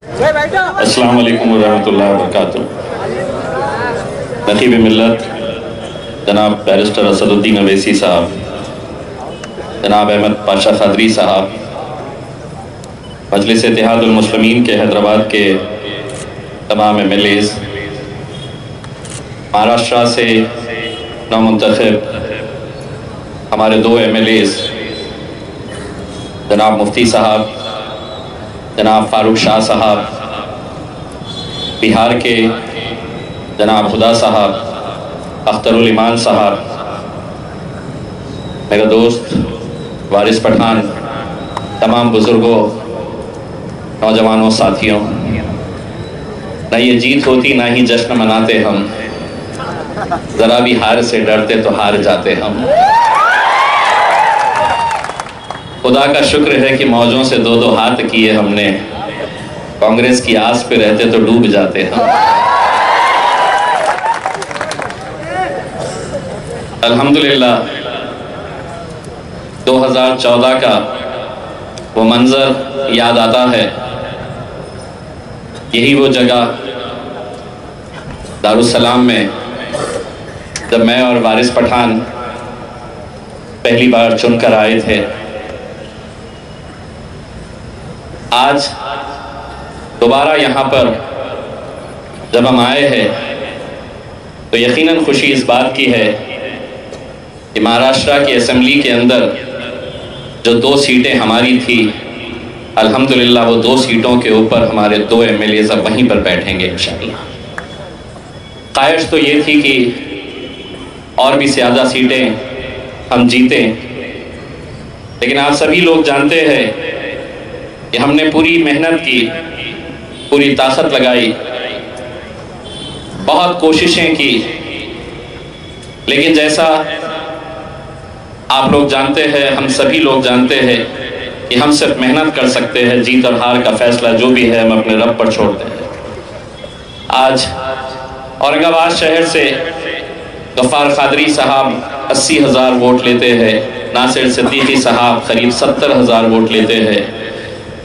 अस्सलाम वालेकुम वरहमतुल्लाहि वबरकातुहू। नकीब मिल्लत जनाब बैरिस्टर असदुद्दीन अवैसी साहब, जनाब अहमद पाशा क़ादरी साहब, मजलिस इत्तेहादुल मुस्लिमीन के हैदराबाद के तमाम MLAs, महाराष्ट्र से नौमुंतखब हमारे 2 MLAs जनाब मुफ्ती साहब, जनाब फ़ारूक शाह साहब, बिहार के जनाब खुदा साहब, अख्तरुल ईमान साहब, मेरा दोस्त वारिस पठान, तमाम बुज़ुर्गों, नौजवानों, साथियों, ना ये जीत होती ना ही जश्न मनाते हम, ज़रा भी हार से डरते तो हार जाते हम। खुदा का शुक्र है कि मौजों से 2-2 हाथ किए हमने, कांग्रेस की आस पे रहते तो डूब जाते हम। अल्हम्दुलिल्लाह 2014 का वो मंजर याद आता है। यही वो जगह दारुस्सलाम में जब मैं और वारिस पठान पहली बार चुनकर आए थे। आज दोबारा यहाँ पर जब हम आए हैं तो यकीनन खुशी इस बात की है कि महाराष्ट्र की असेंबली के अंदर जो 2 सीटें हमारी थी, अल्हम्दुलिल्लाह वो 2 सीटों के ऊपर हमारे 2 MLAs अब वहीं पर बैठेंगे इंशाअल्लाह। ख्वाहिश तो ये थी कि और भी ज़्यादा सीटें हम जीतें, लेकिन आप सभी लोग जानते हैं कि हमने पूरी मेहनत की, पूरी ताकत लगाई, बहुत कोशिशें की, लेकिन जैसा आप लोग जानते हैं, हम सभी लोग जानते हैं कि हम सिर्फ मेहनत कर सकते हैं। जीत और हार का फैसला जो भी है हम अपने रब पर छोड़ते हैं। आज औरंगाबाद शहर से गफ्फार क़ादरी साहब 80,000 वोट लेते हैं, नासिर सिद्दीकी साहब करीब 70,000 वोट लेते हैं,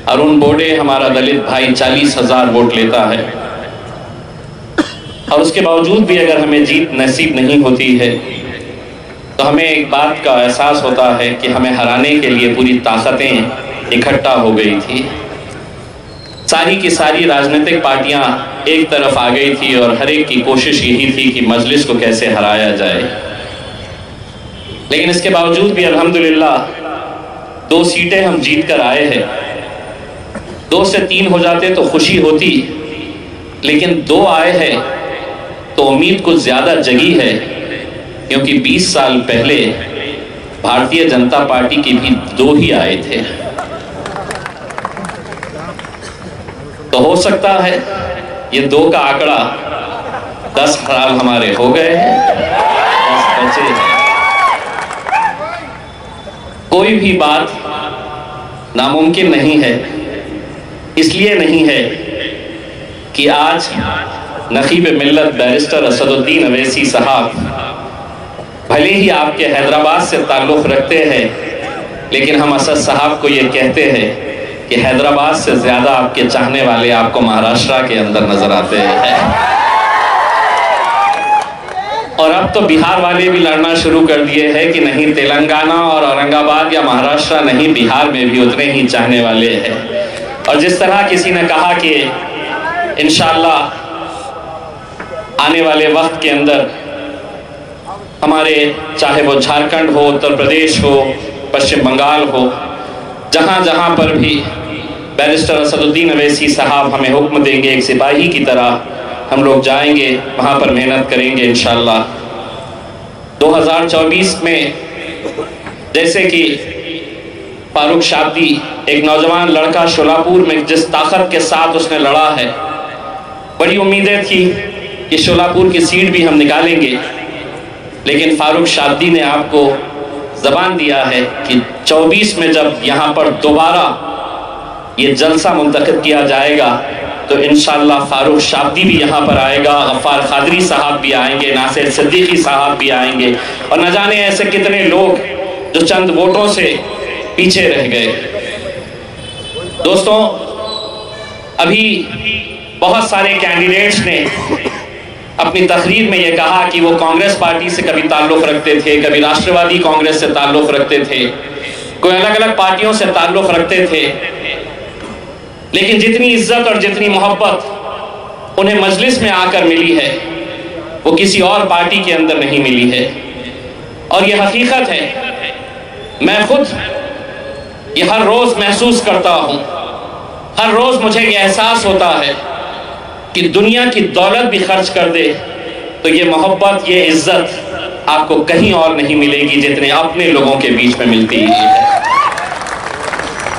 अरुण बोडे हमारा दलित भाई 40,000 वोट लेता है। और उसके बावजूद भी अगर हमें जीत नसीब नहीं होती है तो हमें एक बात का एहसास होता है कि हमें हराने के लिए पूरी ताकतें इकट्ठा हो गई थी। सारी की सारी राजनीतिक पार्टियां एक तरफ आ गई थी और हर एक की कोशिश यही थी कि मजलिस को कैसे हराया जाए। लेकिन इसके बावजूद भी अल्हम्दुलिल्लाह 2 सीटें हम जीत कर आए हैं। 2 से 3 हो जाते तो खुशी होती, लेकिन 2 आए हैं तो उम्मीद कुछ ज़्यादा जगी है, क्योंकि 20 साल पहले भारतीय जनता पार्टी के भी 2 ही आए थे। तो हो सकता है ये 2 का आंकड़ा 10 साल हमारे हो गए हैं, 10 बचे हैं। कोई भी बात नामुमकिन नहीं है। इसलिए नहीं है कि आज नकीब मिल्लत बैरिस्टर असदुद्दीन अवैसी साहब भले ही आपके हैदराबाद से ताल्लुक़ रखते हैं, लेकिन हम असद साहब को ये कहते हैं कि हैदराबाद से ज़्यादा आपके चाहने वाले आपको महाराष्ट्र के अंदर नज़र आते हैं। और अब तो बिहार वाले भी लड़ना शुरू कर दिए हैं कि नहीं, तेलंगाना और औरंगाबाद या महाराष्ट्र नहीं, बिहार में भी उतने ही चाहने वाले हैं। और जिस तरह किसी ने कहा कि इंशाअल्लाह आने वाले वक्त के अंदर हमारे, चाहे वो झारखंड हो, उत्तर प्रदेश हो, पश्चिम बंगाल हो, जहाँ जहाँ पर भी बैरिस्टर असदुद्दीन अवैसी साहब हमें हुक्म देंगे, एक सिपाही की तरह हम लोग जाएंगे, वहाँ पर मेहनत करेंगे इंशाअल्लाह। 2024 में जैसे कि फारूक शाब्दी एक नौजवान लड़का शोलापुर में जिस ताकत के साथ उसने लड़ा है, बड़ी उम्मीदें थी कि शोलापुर की सीट भी हम निकालेंगे, लेकिन फारूक शाब्दी ने आपको ज़बान दिया है कि 24 में जब यहाँ पर दोबारा ये जलसा मुंतखब किया जाएगा तो इंशाअल्लाह फारूक शाब्दी भी यहाँ पर आएगा, गफ्फार क़ादरी साहब भी आएंगे, नासिर सिद्दीकी साहब भी आएंगे, और न जाने ऐसे कितने लोग जो चंद वोटों से पीछे रह गए। दोस्तों, अभी बहुत सारे कैंडिडेट्स ने अपनी तकरीर में ये कहा कि वो कांग्रेस पार्टी से कभी ताल्लुक़ रखते थे, कभी राष्ट्रवादी कांग्रेस से ताल्लुक़ रखते थे, कोई अलग अलग पार्टियों से ताल्लुक़ रखते थे, लेकिन जितनी इज्जत और जितनी मोहब्बत उन्हें मजलिस में आकर मिली है वो किसी और पार्टी के अंदर नहीं मिली है। और ये हकीकत है, मैं खुद ये हर रोज़ महसूस करता हूँ, हर रोज़ मुझे ये एहसास होता है कि दुनिया की दौलत भी खर्च कर दे तो ये मोहब्बत, ये इज्जत आपको कहीं और नहीं मिलेगी जितने अपने लोगों के बीच में मिलती है।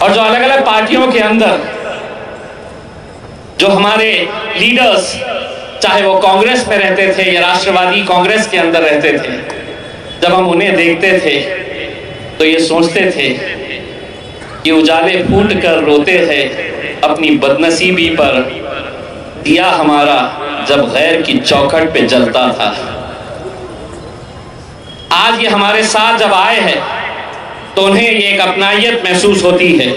और जो अलग अलग पार्टियों के अंदर जो हमारे लीडर्स, चाहे वो कांग्रेस में रहते थे या राष्ट्रवादी कांग्रेस के अंदर रहते थे, जब हम उन्हें देखते थे तो ये सोचते थे कि उजाले फूट कर रोते हैं अपनी बदनसीबी पर, दिया हमारा जब गैर की चौखट पे जलता था। आज ये हमारे साथ जब आए हैं तो उन्हें ये एक अपनायत महसूस होती है।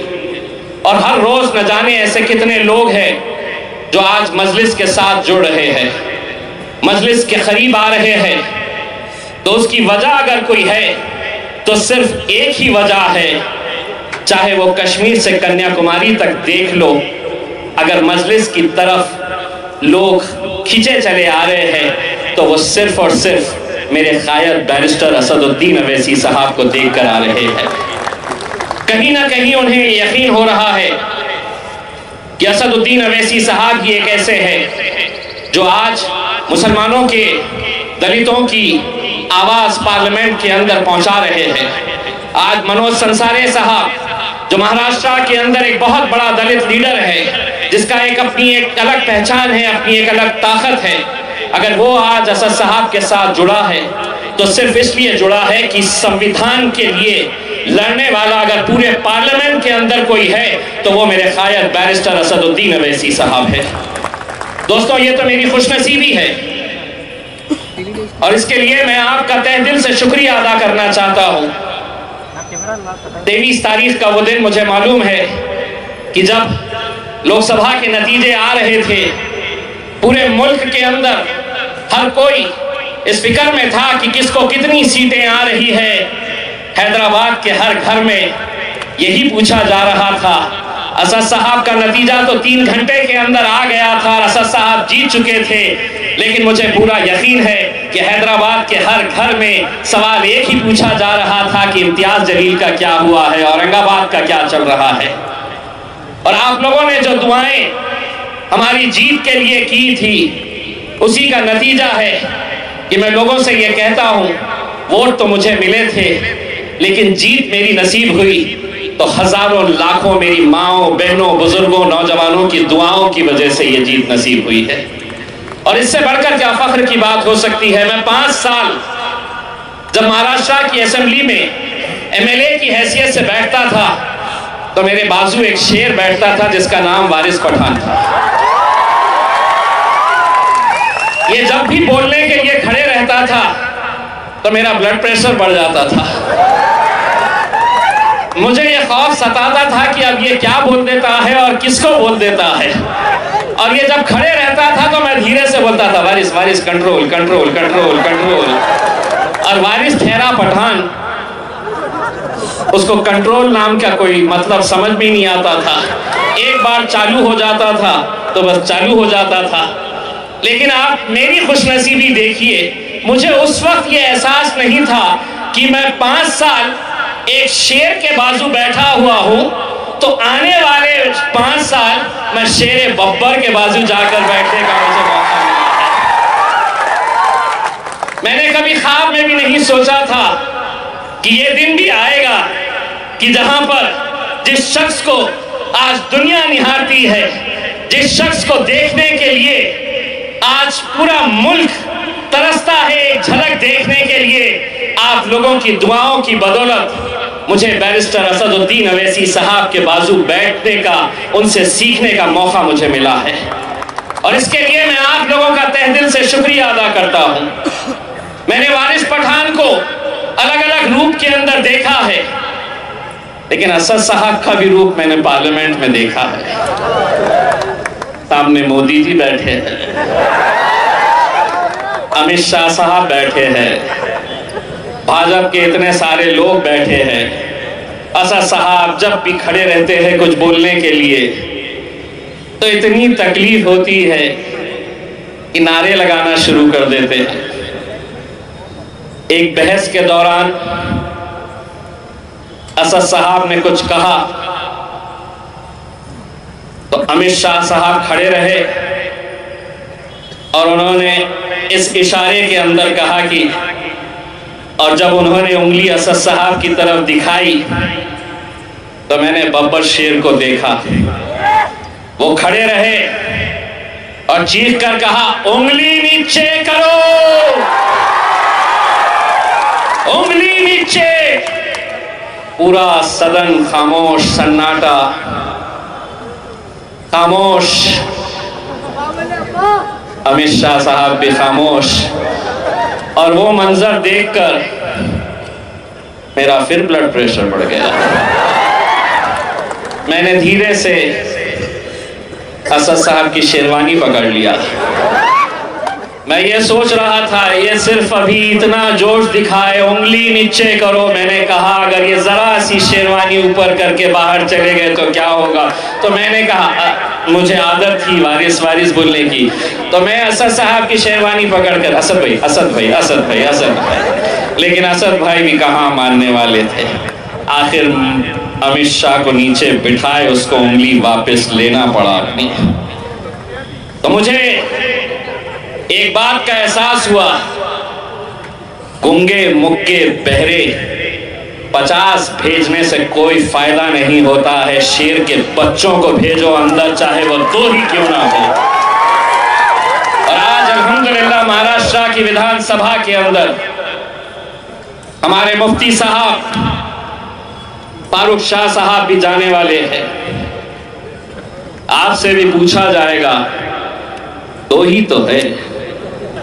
और हर रोज न जाने ऐसे कितने लोग हैं जो आज मजलिस के साथ जुड़ रहे हैं, मजलिस के करीब आ रहे हैं। तो उसकी वजह अगर कोई है तो सिर्फ एक ही वजह है, चाहे वो कश्मीर से कन्याकुमारी तक देख लो, अगर मजलिस की तरफ लोग खींचे चले आ रहे हैं तो वो सिर्फ और सिर्फ मेरे कायद बैरिस्टर असदुद्दीन अवैसी साहब को देखकर आ रहे हैं। कहीं ना कहीं उन्हें यकीन हो रहा है कि असदुद्दीन अवैसी साहब ही एक ऐसे हैं जो आज मुसलमानों के, दलितों की आवाज़ पार्लियामेंट के अंदर पहुंचा रहे हैं। आज मनोज संसारे साहब जो महाराष्ट्र के अंदर एक बहुत बड़ा दलित लीडर है, जिसका अपनी एक अलग पहचान है, अपनी एक अलग ताकत है, अगर वो आज असद साहब के साथ जुड़ा है तो सिर्फ इसलिए जुड़ा है कि संविधान के लिए लड़ने वाला अगर पूरे पार्लियामेंट के अंदर कोई है तो वो मेरे कायद बैरिस्टर असदुद्दीन अवैसी साहब है। दोस्तों, ये तो मेरी खुशनसीबी है और इसके लिए मैं आपका तहे दिल से शुक्रिया अदा करना चाहता हूँ। 23 तारीख का वो दिन मुझे मालूम है कि जब लोकसभा के नतीजे आ रहे थे, पूरे मुल्क के अंदर हर कोई इस फिक्र में था कि किसको कितनी सीटें आ रही है। हैदराबाद के हर घर में यही पूछा जा रहा था। असद साहब का नतीजा तो 3 घंटे के अंदर आ गया था, असद साहब जीत चुके थे, लेकिन मुझे पूरा यकीन है कि हैदराबाद के हर घर में सवाल एक ही पूछा जा रहा था कि इम्तियाज जलील का क्या हुआ है, औरंगाबाद का क्या चल रहा है। और आप लोगों ने जो दुआएं हमारी जीत के लिए की थी, उसी का नतीजा है कि मैं लोगों से ये कहता हूँ, वोट तो मुझे मिले थे लेकिन जीत मेरी नसीब हुई तो हजारों लाखों मेरी माओं, बहनों, बुजुर्गों, नौजवानों की दुआओं की वजह से ये जीत नसीब हुई है। और इससे बढ़कर क्या फख्र की बात हो सकती है। मैं 5 साल जब महाराष्ट्र की असेंबली में एमएलए की हैसियत से बैठता था तो मेरे बाजू एक शेर बैठता था जिसका नाम वारिस पठान था। ये जब भी बोलने के लिए खड़े रहता था तो मेरा ब्लड प्रेशर बढ़ जाता था। मुझे ये खौफ सताता था कि अब ये क्या बोल देता है और किसको बोल देता है। और ये जब खड़े रहता था तो मैं धीरे से बोलता था, वारिस वारिस कंट्रोल कंट्रोल कंट्रोल कंट्रोल। और वारिस ठहरा पठान, उसको कंट्रोल नाम का कोई मतलब समझ में नहीं आता था। एक बार चालू हो जाता था तो बस चालू हो जाता था। लेकिन आप मेरी खुशनसीबी देखिए, मुझे उस वक्त ये एहसास नहीं था कि मैं 5 साल एक शेर के बाजू बैठा हुआ हूं, तो आने वाले 5 साल मैं शेर बब्बर के बाजू जाकर बैठने का मुझे मौका मिला है। मैंने कभी ख्वाब में भी नहीं सोचा था कि ये दिन भी आएगा कि जहां पर जिस शख्स को आज दुनिया निहारती है, जिस शख्स को देखने के लिए आज पूरा मुल्क तरसता है, एक झलक देखने के लिए, आप लोगों की दुआओं की बदौलत मुझे बैरिस्टर असदुद्दीन अवैसी साहब के बाजू बैठने का, उनसे सीखने का मौका मुझे मिला है। और इसके लिए मैं आप लोगों का तहे दिल से शुक्रिया अदा करता हूं। मैंने वारिस पठान को अलग अलग रूप के अंदर देखा है, लेकिन असद साहब का भी रूप मैंने पार्लियामेंट में देखा है। सामने मोदी जी बैठे हैं, अमित शाह साहब बैठे हैं, भाजपा के इतने सारे लोग बैठे हैं। असद साहब जब भी खड़े रहते हैं कुछ बोलने के लिए तो इतनी तकलीफ होती है कि नारे लगाना शुरू कर देते हैं। एक बहस के दौरान असद साहब ने कुछ कहा तो अमित शाह साहब खड़े रहे और उन्होंने इस इशारे के अंदर कहा कि, और जब उन्होंने उंगली असद साहब की तरफ दिखाई तो मैंने बब्बर शेर को देखा। वो खड़े रहे और चीख कर कहा, उंगली नीचे करो, उंगली नीचे। पूरा सदन खामोश, सन्नाटा, खामोश। अमित शाह साहब भी खामोश। और वो मंजर देखकर मेरा फिर ब्लड प्रेशर बढ़ गया। मैंने धीरे से असद साहब की शेरवानी पकड़ लिया। मैं ये सोच रहा था ये सिर्फ अभी इतना जोश दिखाए, उंगली नीचे करो। मैंने कहा अगर ये जरा सी शेरवानी ऊपर करके बाहर चले गए तो क्या होगा। तो मैंने कहा, मुझे आदत थी वारिस वारिस बोलने की, तो मैं असद साहब की शेरवानी पकड़कर, असद भाई, असद भाई, असद भाई, असद भाई। लेकिन असद भाई भी कहाँ मानने वाले थे। आखिर अमित शाह को नीचे बिठाए, उसको उंगली वापस लेना पड़ा अपनी। तो मुझे एक बात का एहसास हुआ, गुंगे मुक्के बहरे 50 भेजने से कोई फायदा नहीं होता है। शेर के बच्चों को भेजो अंदर, चाहे वो 2 ही क्यों ना हो। और आज अल्हम्दुलिल्लाह महाराष्ट्र की विधानसभा के अंदर हमारे मुफ्ती साहब फारूक शाह साहब भी जाने वाले हैं। आपसे भी पूछा जाएगा 2 ही तो है,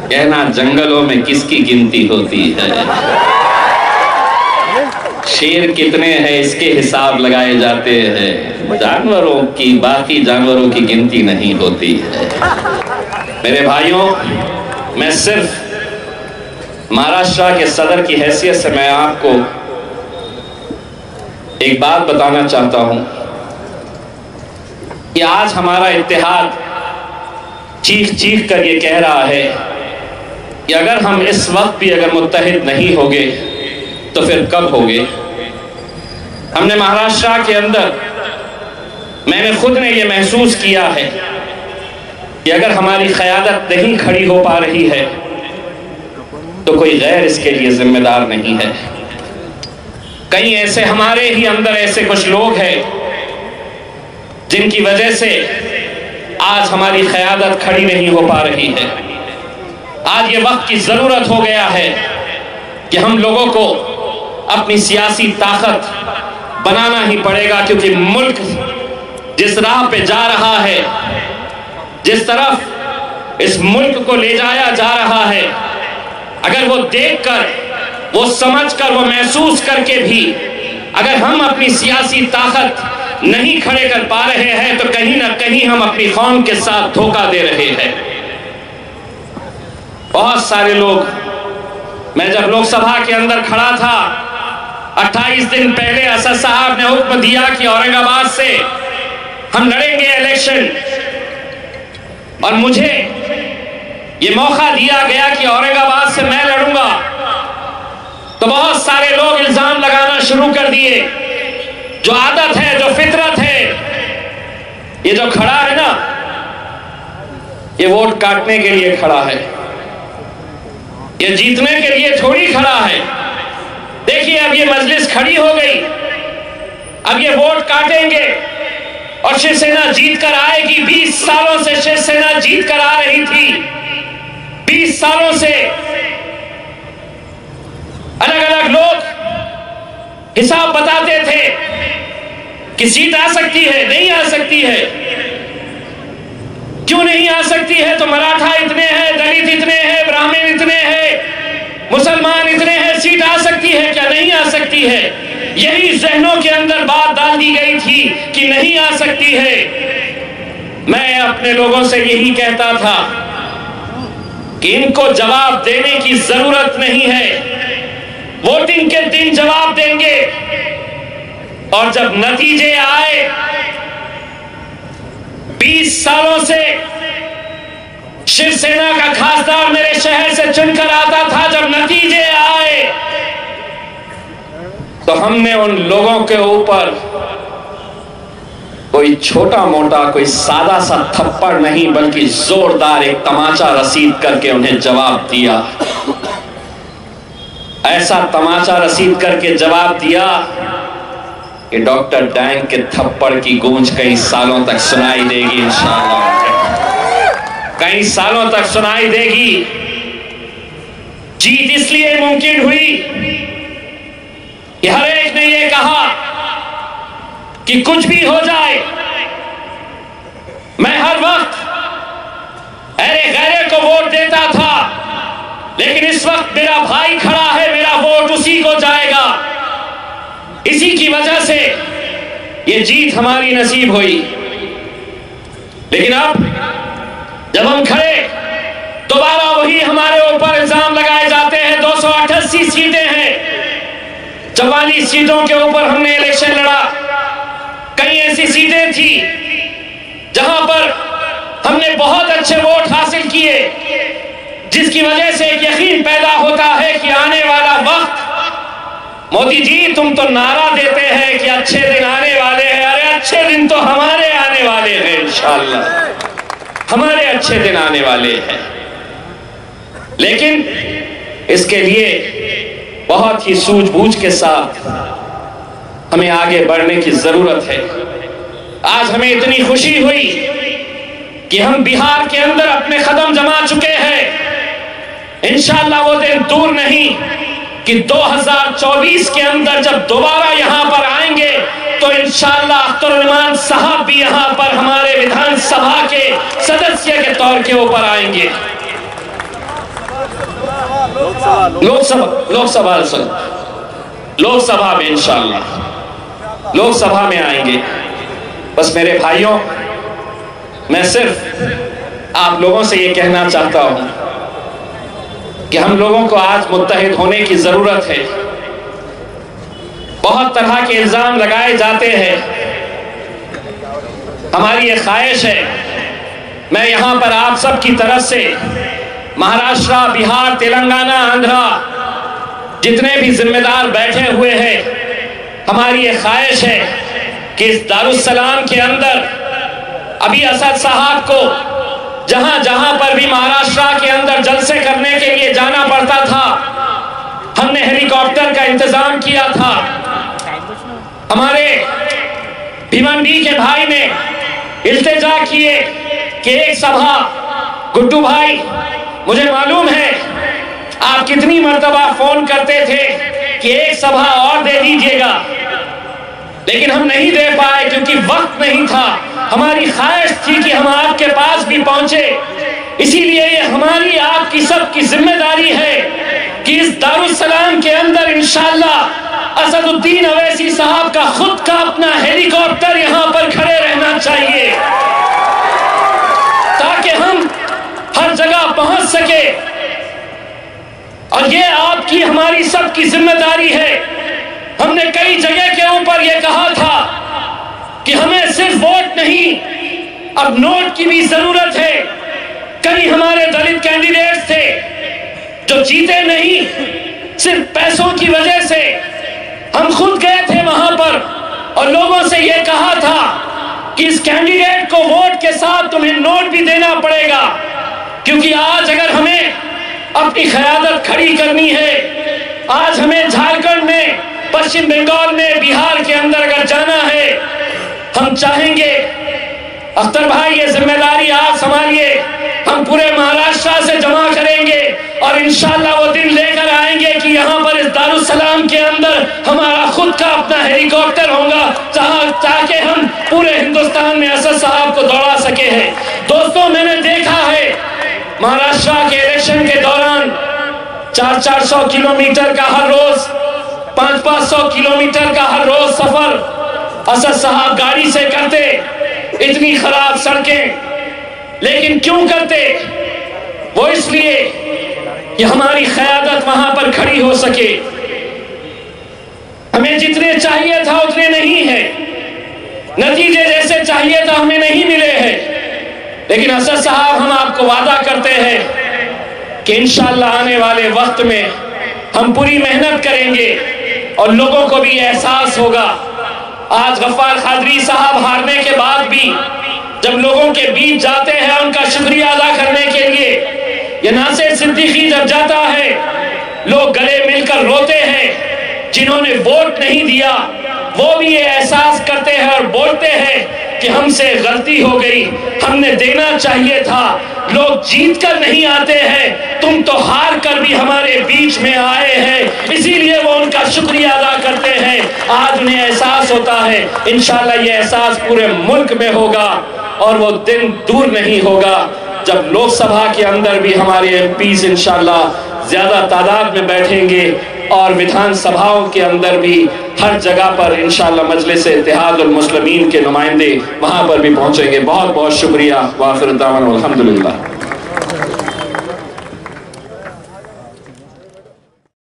कहना जंगलों में किसकी गिनती होती है। शेर कितने हैं इसके हिसाब लगाए जाते हैं, जानवरों की, बाकी जानवरों की गिनती नहीं होती है। मेरे भाइयों, मैं सिर्फ महाराष्ट्र के सदर की हैसियत से मैं आपको एक बात बताना चाहता हूं कि आज हमारा इत्तेहाद चीख चीख कर ये कह रहा है कि अगर हम इस वक्त भी अगर मुत्तहिद नहीं होंगे तो फिर कब होंगे। हमने महाराष्ट्र के अंदर, मैंने खुद ने ये महसूस किया है कि अगर हमारी क़यादत नहीं खड़ी हो पा रही है तो कोई गैर इसके लिए जिम्मेदार नहीं है। कई ऐसे हमारे ही अंदर ऐसे कुछ लोग हैं जिनकी वजह से आज हमारी क़यादत खड़ी नहीं हो पा रही है। आज ये वक्त की ज़रूरत हो गया है कि हम लोगों को अपनी सियासी ताकत बनाना ही पड़ेगा, क्योंकि मुल्क जिस राह पे जा रहा है, जिस तरफ इस मुल्क को ले जाया जा रहा है, अगर वो देखकर, वो समझकर, वो महसूस करके भी अगर हम अपनी सियासी ताकत नहीं खड़े कर पा रहे हैं तो कहीं ना कहीं हम अपनी कौम के साथ धोखा दे रहे हैं। बहुत सारे लोग, मैं जब लोकसभा के अंदर खड़ा था 28 दिन पहले असद साहब ने हुक्म दिया कि औरंगाबाद से हम लड़ेंगे इलेक्शन, और मुझे ये मौका दिया गया कि औरंगाबाद से मैं लड़ूंगा। तो बहुत सारे लोग इल्जाम लगाना शुरू कर दिए। जो आदत है, जो फितरत है, ये जो खड़ा है ना, ये वोट काटने के लिए खड़ा है, ये जीतने के लिए थोड़ी खड़ा है। देखिए अब ये मजलिस खड़ी हो गई, अब ये वोट काटेंगे और शिवसेना जीत कर आएगी। 20 सालों से शिवसेना जीत कर आ रही थी, 20 सालों से अलग अलग लोग हिसाब बताते थे कि सीट आ सकती है, नहीं आ सकती है। क्यों नहीं आ सकती है? तो मराठा इतने हैं, दलित इतने हैं, ब्राह्मण इतने हैं, मुसलमान इतने हैं, सीट आ सकती है क्या? नहीं आ सकती है। यही जहनों के अंदर बात डाल दी गई थी कि नहीं आ सकती है। मैं अपने लोगों से यही कहता था कि इनको जवाब देने की जरूरत नहीं है, वोटिंग के दिन जवाब देंगे। और जब नतीजे आए, 20 सालों से शिवसेना का खासदार मेरे शहर से चुनकर आता था, जब नतीजे आए तो हमने उन लोगों के ऊपर कोई छोटा मोटा, कोई सादा सा थप्पड़ नहीं, बल्कि जोरदार एक तमाचा रसीद करके उन्हें जवाब दिया। ऐसा तमाचा रसीद करके जवाब दिया कि डॉक्टर डैंग के थप्पड़ की गूंज कई सालों तक सुनाई देगी, इंशाअल्लाह कई सालों तक सुनाई देगी। जीत इसलिए मुमकिन हुई कि हर एक ने यह कहा कि कुछ भी हो जाए, मैं हर वक्त अरे गैरे को वोट देता था, लेकिन इस वक्त मेरा भाई खड़ा है, मेरा वोट उसी को जाएगा। इसी की वजह से ये जीत हमारी नसीब हुई। लेकिन अब जब हम खड़े, दोबारा वही हमारे ऊपर इल्जाम लगाए जाते हैं। 288 सीटें हैं, 44 सीटों के ऊपर हमने इलेक्शन लड़ा। कई ऐसी सीटें थी जहां पर हमने बहुत अच्छे वोट हासिल किए, जिसकी वजह से एक यकीन पैदा होता है कि आने वाला वक्त, मोदी जी तुम तो नारा देते हैं कि अच्छे दिन आने वाले हैं, अरे अच्छे दिन तो हमारे आने वाले हैं, इंशाअल्लाह हमारे अच्छे दिन आने वाले हैं। लेकिन इसके लिए बहुत ही सूझबूझ के साथ हमें आगे बढ़ने की जरूरत है। आज हमें इतनी खुशी हुई कि हम बिहार के अंदर अपने कदम जमा चुके हैं। इंशाअल्लाह वो दिन दूर नहीं कि 2024 के अंदर जब दोबारा यहां पर आएंगे तो इंशाअल्लाह अख्तरुल साहब भी यहां पर हमारे विधानसभा के सदस्य के तौर के ऊपर आएंगे। लोकसभा में इंशाअल्लाह लोकसभा में आएंगे। बस मेरे भाइयों, मैं सिर्फ आप लोगों से ये कहना चाहता हूं कि हम लोगों को आज मुत्तहिद होने की जरूरत है। बहुत तरह के इल्जाम लगाए जाते हैं, हमारी ये ख्वाहिश है, मैं यहां पर आप सब की तरफ से महाराष्ट्र, बिहार, तेलंगाना, आंध्रा जितने भी जिम्मेदार बैठे हुए हैं, हमारी ये ख्वाहिश है कि इस दारुस्सलाम के अंदर अभी असद साहब को जहां जहां पर भी महाराष्ट्र के अंदर जलसे करने के लिए जाना पड़ता था, हमने हेलीकॉप्टर का इंतजाम किया था। हमारे भिवंडी के भाई ने इल्तिजा किए कि एक सभा, गुड्डू भाई मुझे मालूम है आप कितनी मर्तबा फोन करते थे कि एक सभा और दे दीजिएगा, लेकिन हम नहीं दे पाए क्योंकि वक्त नहीं था। हमारी ख्वाहिश थी कि हम आपके पास भी पहुंचे, इसीलिए ये हमारी आपकी सबकी जिम्मेदारी है कि इस दारुस्सलाम के अंदर इंशाअल्लाह असदुद्दीन अवैसी साहब का खुद का अपना हेलीकॉप्टर यहां पर खड़े रहना चाहिए, ताकि हम हर जगह पहुंच सके। और ये आपकी हमारी सबकी जिम्मेदारी है। हमने कई जगह के ऊपर यह कहा था कि हमें सिर्फ वोट नहीं, अब नोट की भी जरूरत है। कई हमारे दलित कैंडिडेट्स थे जो जीते नहीं, सिर्फ पैसों की वजह से। हम खुद गए थे वहां पर और लोगों से यह कहा था कि इस कैंडिडेट को वोट के साथ तुम्हें नोट भी देना पड़ेगा, क्योंकि आज अगर हमें अपनी क़यादत खड़ी करनी है, आज हमें झारखंड में, पश्चिम बंगाल में, बिहार के अंदर अगर जाना है, हम चाहेंगे अख्तर भाई ये जिम्मेदारी आप संभालिए, हम पूरे महाराष्ट्र से जमा करेंगे और इंशाअल्लाह वो दिन लेकर आएंगे कि यहाँ पर इस दारुस्सलाम के अंदर हमारा खुद का अपना हेलीकॉप्टर होगा, ताकि हम पूरे हिंदुस्तान में असद साहब को दौड़ा सके हैं। दोस्तों, मैंने देखा है महाराष्ट्र के इलेक्शन के दौरान 400-400 किलोमीटर का हर रोज, 500-500 किलोमीटर का हर रोज सफर असद साहब गाड़ी से करते। इतनी खराब सड़कें, लेकिन क्यों करते? वो इसलिए कि हमारी क़यादत वहां पर खड़ी हो सके। हमें जितने चाहिए था उतने नहीं है, नतीजे जैसे चाहिए था हमें नहीं मिले हैं। लेकिन असद साहब, हम आपको वादा करते हैं कि इंशाअल्लाह आने वाले वक्त में हम पूरी मेहनत करेंगे और लोगों को भी एहसास होगा। आज गफ्फार कादरी साहब हारने के बाद भी जब लोगों के बीच जाते हैं उनका शुक्रिया अदा करने के लिए, या नासिर सिद्दीकी जब जाता है, लोग गले मिलकर रोते हैं। जिन्होंने वोट नहीं दिया वो भी ये एहसास करते हैं और बोलते हैं कि हमसे गलती हो गई, हमने देना चाहिए था। लोग जीत कर नहीं आते हैं, तुम तो हार कर भी हमारे बीच में आए हैं, इसीलिए वो उनका शुक्रिया अदा करते हैं। आज उन्हें एहसास होता है, इंशाल्लाह ये एहसास पूरे मुल्क में होगा और वो दिन दूर नहीं होगा जब लोकसभा के अंदर भी हमारे एमपीज इंशाल्लाह ज्यादा तादाद में बैठेंगे और विधानसभाओं के अंदर भी हर जगह पर इंशाअल्लाह मजलिस इत्तेहादुल मुस्लिमीन के नुमाइंदे वहां पर भी पहुंचेंगे। बहुत बहुत शुक्रिया। वाखिर दावाना अल्हम्दुलिल्लाह।